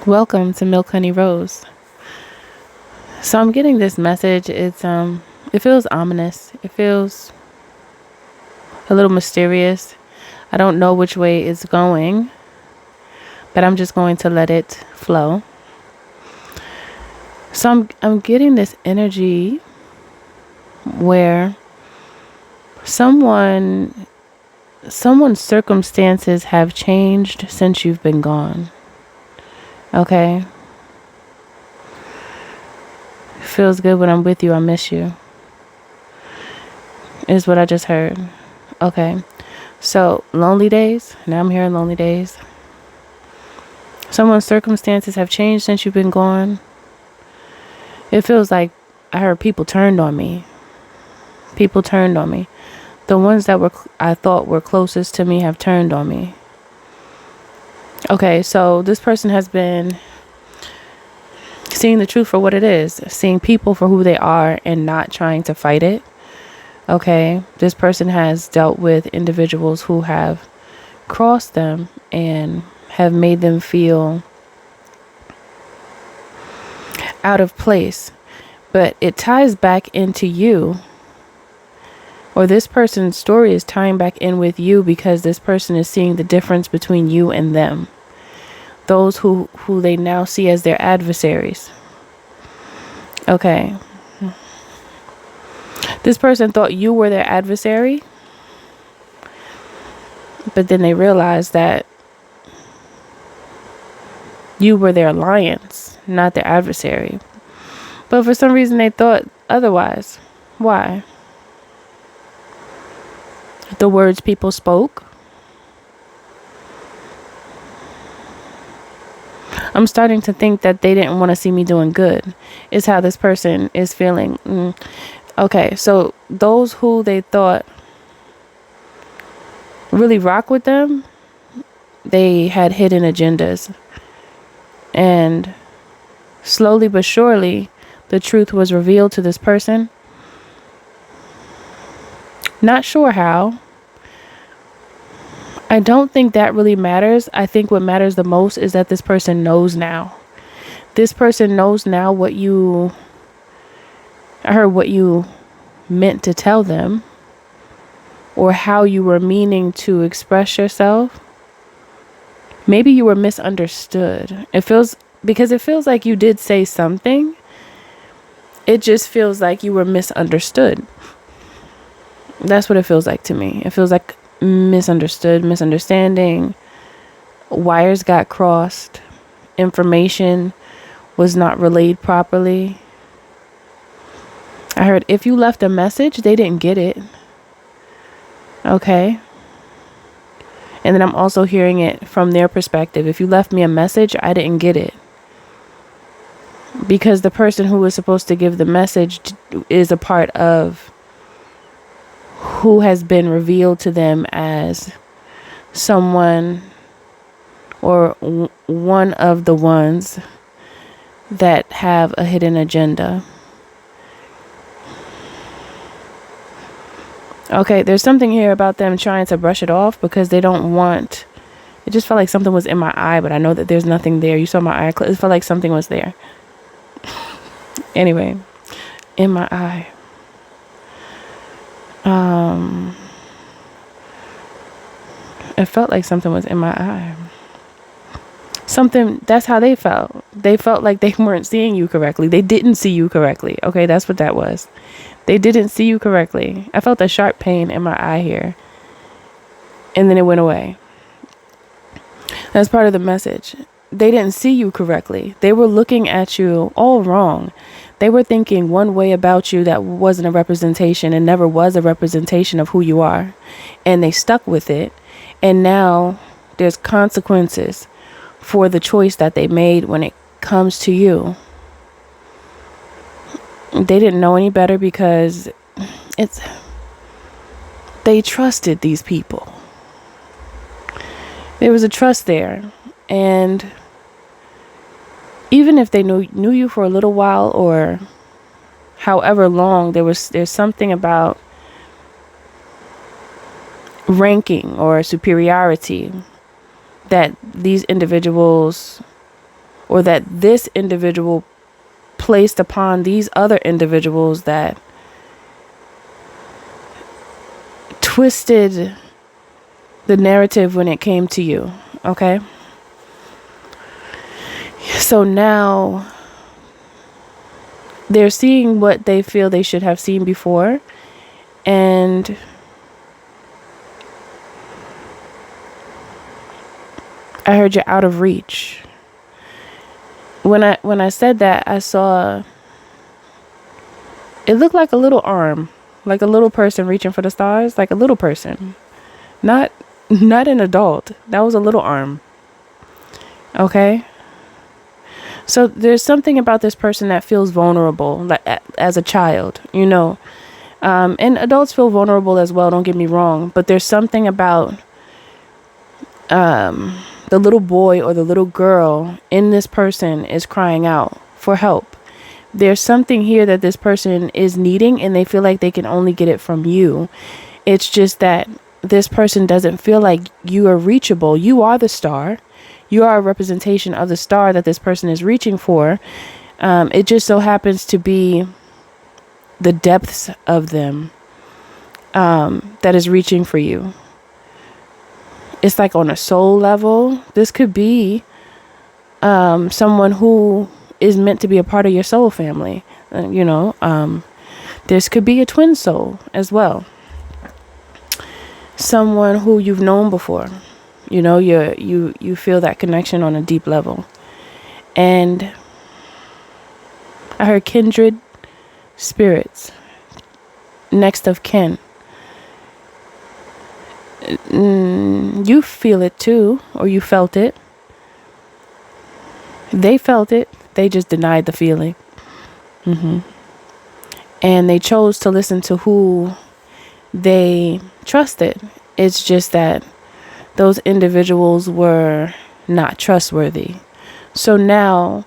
Welcome to Milk Honey Rose. So I'm getting this message. It feels ominous. It feels a little mysterious. I don't know which way it's going, but I'm just going to let it flow. So I'm getting this energy where someone's circumstances have changed since you've been gone. Okay? Feels good when I'm with you. I miss you. Is what I just heard. Okay. So, lonely days. Now I'm hearing lonely days. Someone's circumstances have changed since you've been gone. It feels like I heard people turned on me. People turned on me. The ones that I thought were closest to me have turned on me. Okay, so this person has been seeing the truth for what it is, seeing people for who they are and not trying to fight it. Okay, this person has dealt with individuals who have crossed them and have made them feel out of place. But it ties back into you, or this person's story is tying back in with you because this person is seeing the difference between you and them. Those who they now see as their adversaries. Okay. This person thought you were their adversary, but then they realized that you were their alliance, not their adversary. But for some reason they thought otherwise. Why? The words people spoke. I'm starting to think that they didn't want to see me doing good, is how this person is feeling. Okay, so those who they thought really rock with them, they had hidden agendas. And slowly but surely, the truth was revealed to this person. Not sure how. I don't think that really matters. I think what matters the most is that this person knows now. This person knows now what you meant to tell them, or how you were meaning to express yourself. Maybe you were misunderstood. It feels like you did say something. It just feels like you were misunderstood. That's what it feels like to me. It feels like misunderstanding. Wires got crossed. Information was not relayed properly. I heard if you left a message, they didn't get it. Okay. And then I'm also hearing it from their perspective. If you left me a message, I didn't get it. Because the person who was supposed to give the message is a part of who has been revealed to them as someone or one of the ones that have a hidden agenda. Okay, there's something here about them trying to brush it off because they don't want... It just felt like something was in my eye, but I know that there's nothing there. You saw my eye. It felt like something was there. Anyway, in my eye. It felt like something was in my eye. That's how they felt. They felt like they weren't seeing you correctly. They didn't see you correctly. Okay, that's what that was. They didn't see you correctly. I felt a sharp pain in my eye here. And then it went away. That's part of the message. They didn't see you correctly. They were looking at you all wrong. They were thinking one way about you that wasn't a representation and never was a representation of who you are. And they stuck with it. And now there's consequences for the choice that they made when it comes to you. They didn't know any better because they trusted these people. There was a trust there. And even if they knew you for a little while or however long, there's something about ranking or superiority that these individuals or that this individual placed upon these other individuals that twisted the narrative when it came to you. Okay? So now they're seeing what they feel they should have seen before, and I heard you're out of reach. When I said that, I saw it looked like a little arm, like a little person reaching for the stars, like a little person. Not an adult. That was a little arm. Okay? So there's something about this person that feels vulnerable, like as a child, you know. And adults feel vulnerable as well, don't get me wrong, but there's something about the little boy or the little girl in this person is crying out for help. There's something here that this person is needing, and they feel like they can only get it from you. It's just that this person doesn't feel like you are reachable. You are the star. You are a representation of the star that this person is reaching for. It just so happens to be the depths of them that is reaching for you. It's like on a soul level. This could be someone who is meant to be a part of your soul family. This could be a twin soul as well. Someone who you've known before. You know, you feel that connection on a deep level. And I heard kindred spirits, next of kin. You feel it too, or you felt it. They felt it. They just denied the feeling. And they chose to listen to who they trusted. It's just that those individuals were not trustworthy. So now,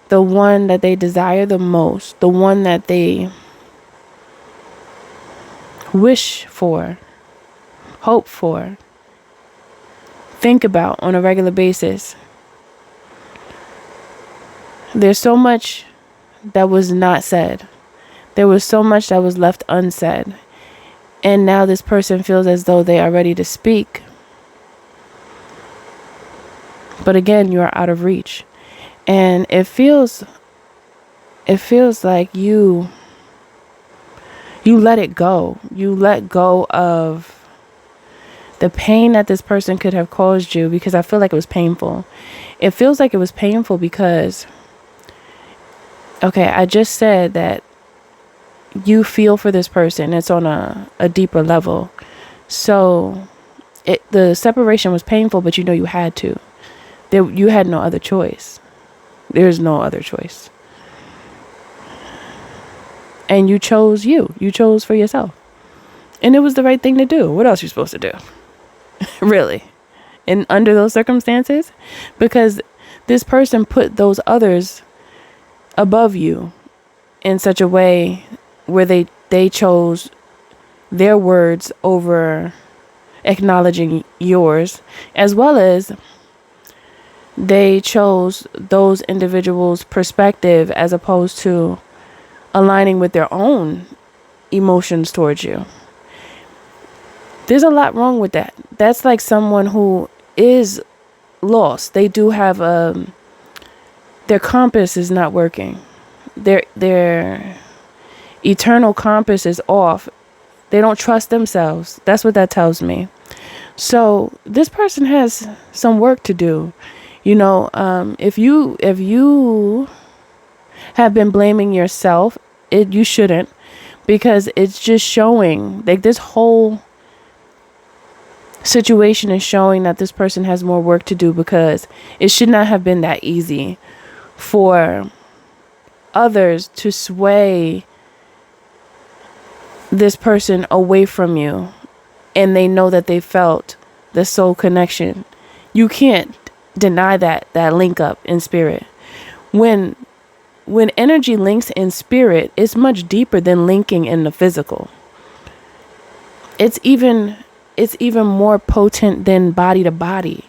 the one that they desire the most, the one that they wish for, hope for, think about on a regular basis. There's so much that was not said. There was so much that was left unsaid. And now this person feels as though they are ready to speak. But again, you are out of reach. And it feels like you let it go. You let go of the pain that this person could have caused you, because I feel like it was painful. It feels like it was painful because, okay, I just said that you feel for this person. It's on a deeper level. So the separation was painful, but you know you had to. You had no other choice. There's no other choice. And you chose you. You chose for yourself. And it was the right thing to do. What else are you supposed to do? Really? And under those circumstances? Because this person put those others above you in such a way where they chose their words over acknowledging yours, as well as they chose those individuals' perspective as opposed to aligning with their own emotions towards you. There's a lot wrong with that. That's like someone who is lost. They do have their compass is not working. Their eternal compass is off. They don't trust themselves. That's what that tells me. So this person has some work to do. You know, if you have been blaming yourself, you shouldn't, because it's just showing, like, this whole situation is showing that this person has more work to do, because it should not have been that easy for others to sway this person away from you, and they know that they felt the soul connection. You can't deny that link up in spirit. When energy links in spirit, it's much deeper than linking in the physical. It's even more potent than body to body,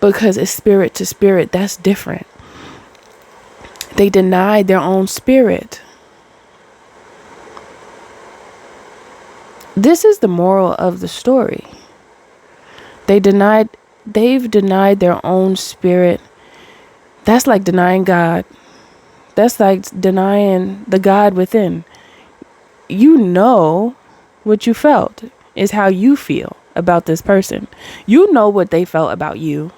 because it's spirit to spirit. That's different. They denied their own spirit. This is the moral of the story. They've denied their own spirit. That's like denying God. That's like denying the God within. You know what you felt is how you feel about this person. You know what they felt about you.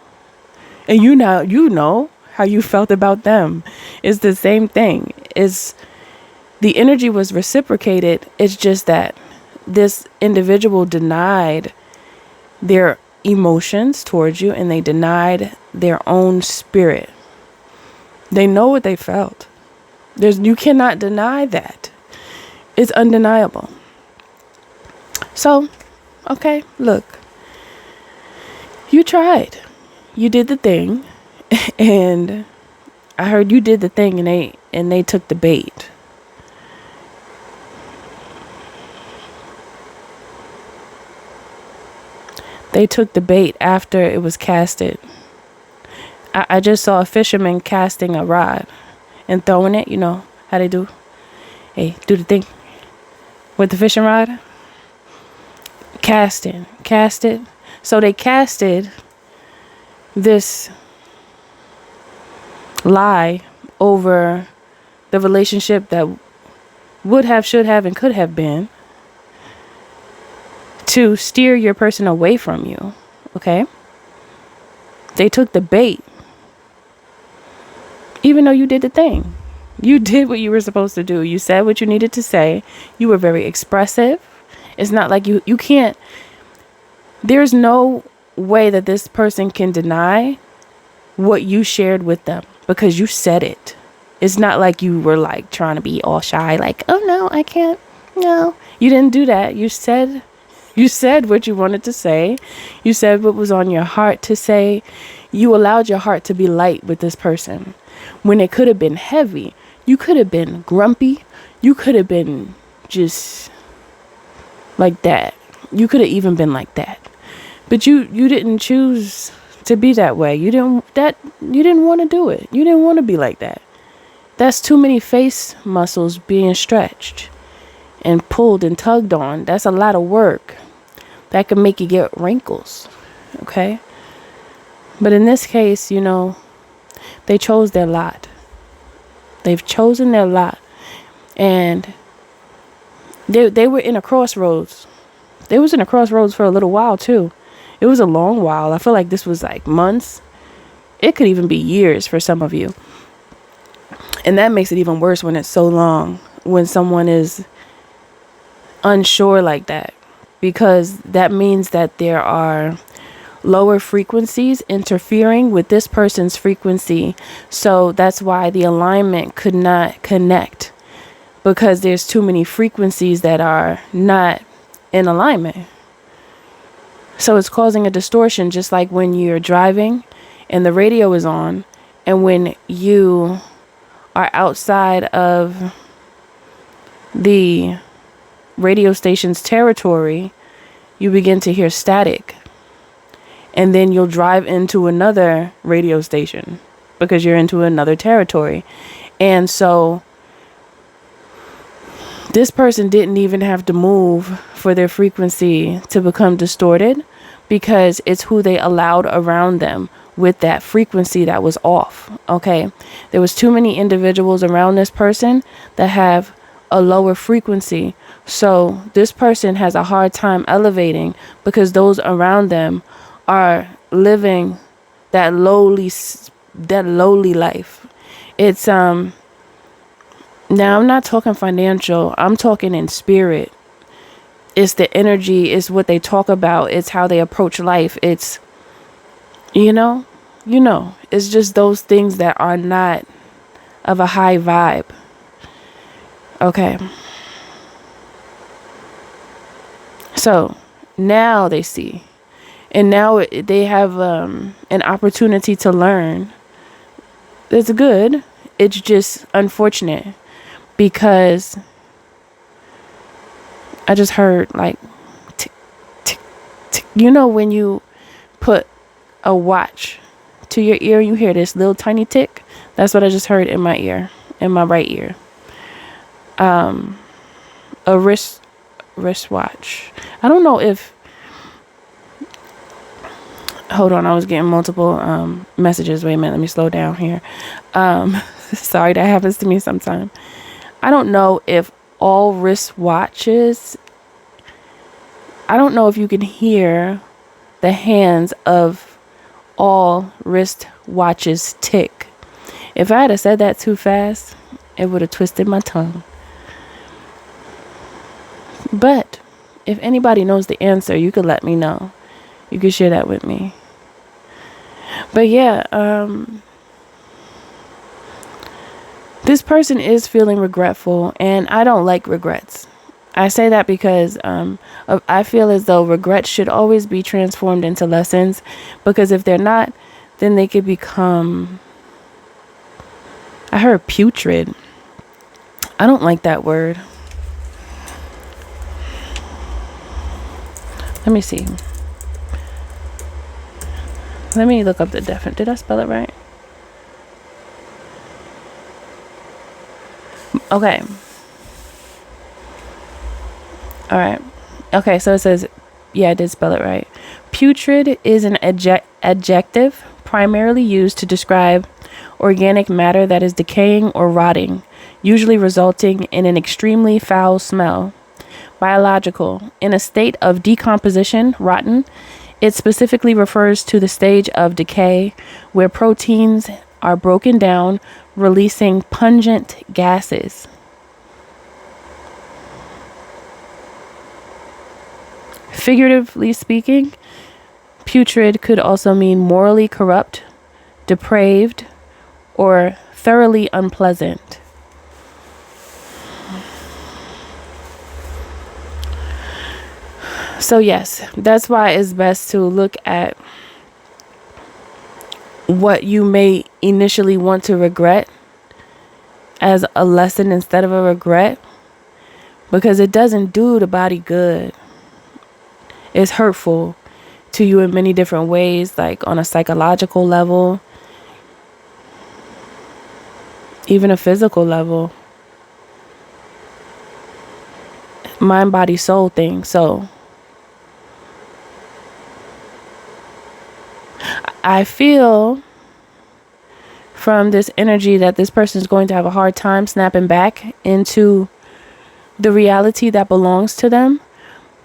And you know how you felt about them. It's the same thing. The energy was reciprocated. It's just that this individual denied their emotions towards you, and they denied their own spirit. They know what they felt. You cannot deny that. It's undeniable. So, okay, look. You tried. You did the thing, and I heard you did the thing, and they took the bait. They took the bait after it was casted. I just saw a fisherman casting a rod and throwing it. You know how they do. Hey, do the thing with the fishing rod. Cast it. So they casted this lie over the relationship that would have, should have, and could have been, to steer your person away from you. Okay? They took the bait. Even though you did the thing. You did what you were supposed to do. You said what you needed to say. You were very expressive. It's not like you can't. There's no way that this person can deny what you shared with them, because you said it. It's not like you were like trying to be all shy, like, oh no, I can't. No, you didn't do that. You said what you wanted to say. You said what was on your heart to say. You allowed your heart to be light with this person when it could have been heavy. You could have been grumpy. You could have been just like that. You could have even been like that. But you didn't choose to be that way. You didn't want to do it. You didn't want to be like that. That's too many face muscles being stretched and pulled and tugged on. That's a lot of work. That could make you get wrinkles. Okay? But in this case, they chose their lot. They've chosen their lot. And they were in a crossroads. They was in a crossroads for a little while too. It was a long while. I feel like this was like months. It could even be years for some of you. And that makes it even worse when it's so long, when someone is unsure like that, because that means that there are lower frequencies interfering with this person's frequency. So that's why the alignment could not connect, because there's too many frequencies that are not in alignment. So it's causing a distortion, just like when you're driving and the radio is on, and when you are outside of the radio station's territory, you begin to hear static. And then you'll drive into another radio station because you're into another territory. And so this person didn't even have to move for their frequency to become distorted, because it's who they allowed around them with that frequency that was off. Okay. There was too many individuals around this person that have a lower frequency. So this person has a hard time elevating because those around them are living that lowly life. It's now I'm not talking financial. I'm talking in spirit. It's the energy. It's what they talk about. It's how they approach life. It's it's just those things that are not of a high vibe. Okay. So now they see, and now they have an opportunity to learn. It's good. It's just unfortunate, because I just heard like tick, tick, tick. When you put a watch to your ear, you hear this little tiny tick. That's what I just heard in my ear, in my right ear. A wristwatch. I don't know if. Hold on, I was getting multiple messages. Wait a minute, let me slow down here. Sorry, that happens to me sometime. I don't know if all wristwatches. I don't know if you can hear the hands of all wristwatches tick. If I had said that too fast, it would have twisted my tongue. But if anybody knows the answer, you could let me know. You could share that with me. But yeah, this person is feeling regretful, and I don't like regrets. I say that because I feel as though regrets should always be transformed into lessons, because if they're not, then they could become, I heard putrid. I don't like that word. Let me see. Let me look up the definition. Did I spell it right? Okay. All right. Okay, so it says, yeah, I did spell it right. Putrid is an adjective primarily used to describe organic matter that is decaying or rotting, usually resulting in an extremely foul smell. Biological. In a state of decomposition, rotten, it specifically refers to the stage of decay where proteins are broken down, releasing pungent gases. Figuratively speaking, putrid could also mean morally corrupt, depraved, or thoroughly unpleasant. So yes, that's why it's best to look at what you may initially want to regret as a lesson instead of a regret, because it doesn't do the body good. It's hurtful to you in many different ways, like on a psychological level, even a physical level, mind, body, soul thing. So I feel from this energy that this person is going to have a hard time snapping back into the reality that belongs to them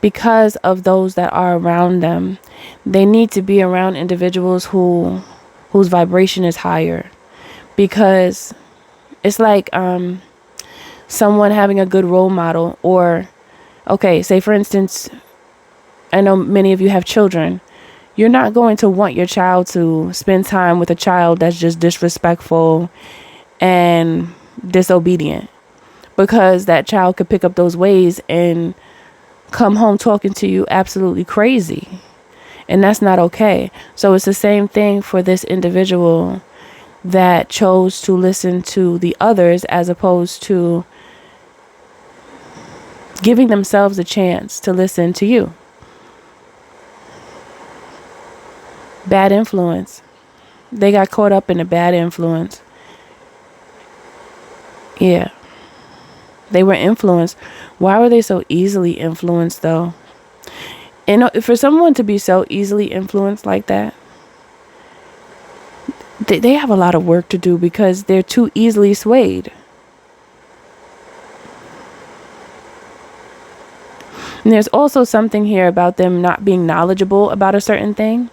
because of those that are around them. They need to be around individuals whose vibration is higher, because it's like someone having a good role model. Or okay, say for instance, I know many of you have children. You're not going to want your child to spend time with a child that's just disrespectful and disobedient, because that child could pick up those ways and come home talking to you absolutely crazy. And that's not okay. So it's the same thing for this individual that chose to listen to the others as opposed to giving themselves a chance to listen to you. Bad influence. They got caught up in a bad influence. Yeah. They were influenced. Why were they so easily influenced though? And for someone to be so easily influenced like that, they have a lot of work to do, because they're too easily swayed. And there's also something here about them not being knowledgeable about a certain thing.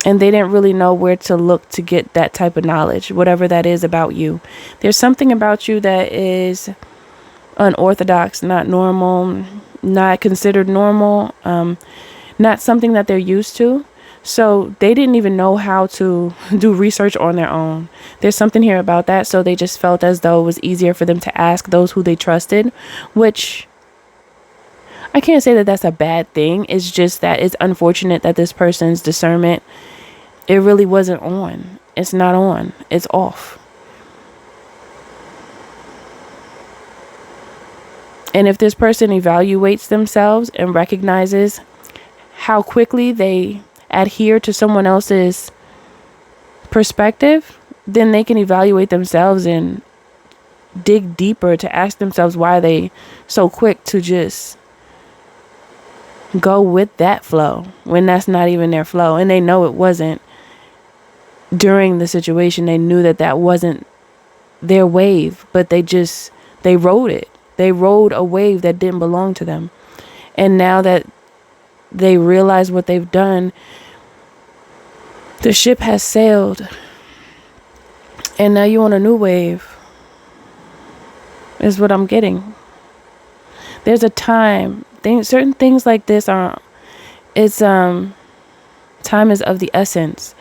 And they didn't really know where to look to get that type of knowledge, whatever that is about you. There's something about you that is unorthodox, not normal, not considered normal, not something that they're used to. So they didn't even know how to do research on their own. There's something here about that. So they just felt as though it was easier for them to ask those who they trusted, which I can't say that that's a bad thing. It's just that it's unfortunate that this person's discernment, it really wasn't on. It's not on. It's off. And if this person evaluates themselves and recognizes how quickly they adhere to someone else's perspective, then they can evaluate themselves and dig deeper to ask themselves why they so quick to just go with that flow when that's not even their flow. And they know it wasn't during the situation. They knew that that wasn't their wave, but they rode it. They rode a wave that didn't belong to them. And now that they realize what they've done, the ship has sailed. And now you on a new wave, is what I'm getting. There's a time. Certain things like this time is of the essence.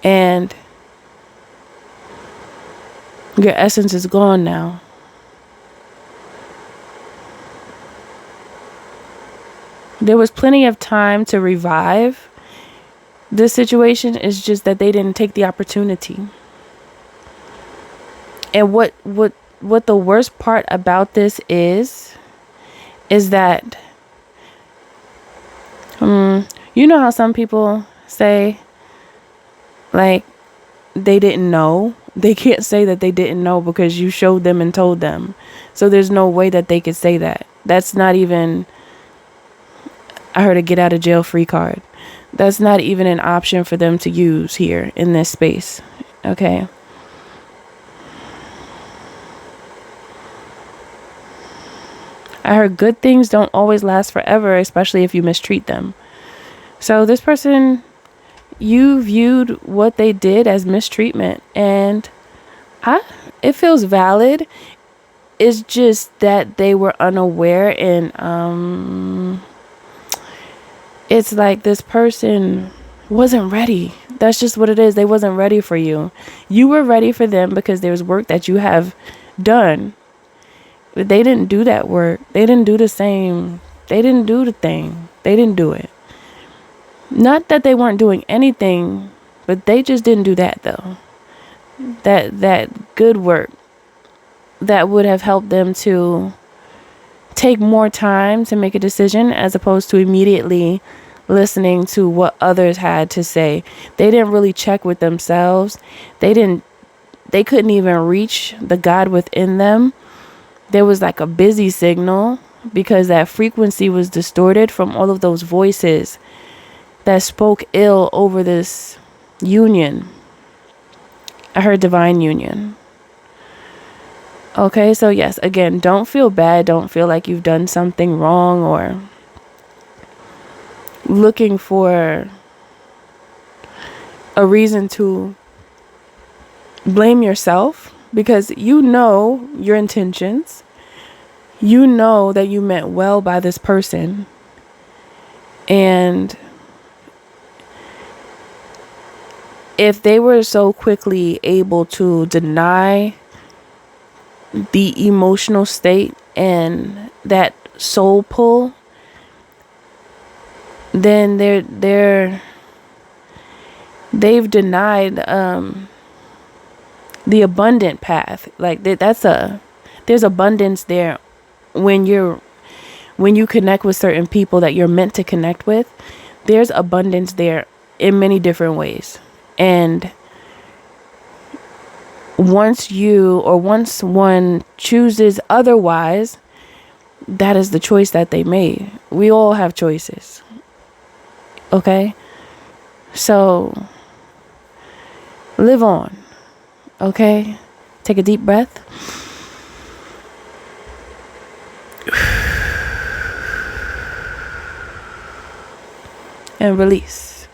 And your essence is gone now. There was plenty of time to revive this situation. It's just that they didn't take the opportunity. And what the worst part about this is that you know how some people say, like, they didn't know. They can't say that they didn't know because you showed them and told them. So there's no way that they could say that. That's not even, I heard, a get out of jail free card. That's not even an option for them to use here in this space. Okay. I heard good things don't always last forever, especially if you mistreat them. So this person, you viewed what they did as mistreatment, and it feels valid. It's just that they were unaware, and it's like this person wasn't ready. That's just what it is. They wasn't ready for you. You were ready for them because there's work that you have done. But they didn't do that work. They didn't do the same. They didn't do the thing. They didn't do it. Not that they weren't doing anything, but they just didn't do that though. That good work that would have helped them to take more time to make a decision as opposed to immediately listening to what others had to say. They didn't really check with themselves. They couldn't even reach the God within them. There was like a busy signal because that frequency was distorted from all of those voices that spoke ill over this union. I heard divine union. Okay, so yes, again, don't feel bad. Don't feel like you've done something wrong or looking for a reason to blame yourself, because you know your intentions. You know that you meant well by this person. And if they were so quickly able to deny the emotional state and that soul pull, then they've denied the abundant path. Like there's abundance there when you connect with certain people that you're meant to connect with. There's abundance there in many different ways. And once one chooses otherwise, that is the choice that they made. We all have choices. Okay? So live on. Okay? Take a deep breath. And release.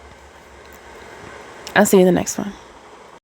I'll see you in the next one.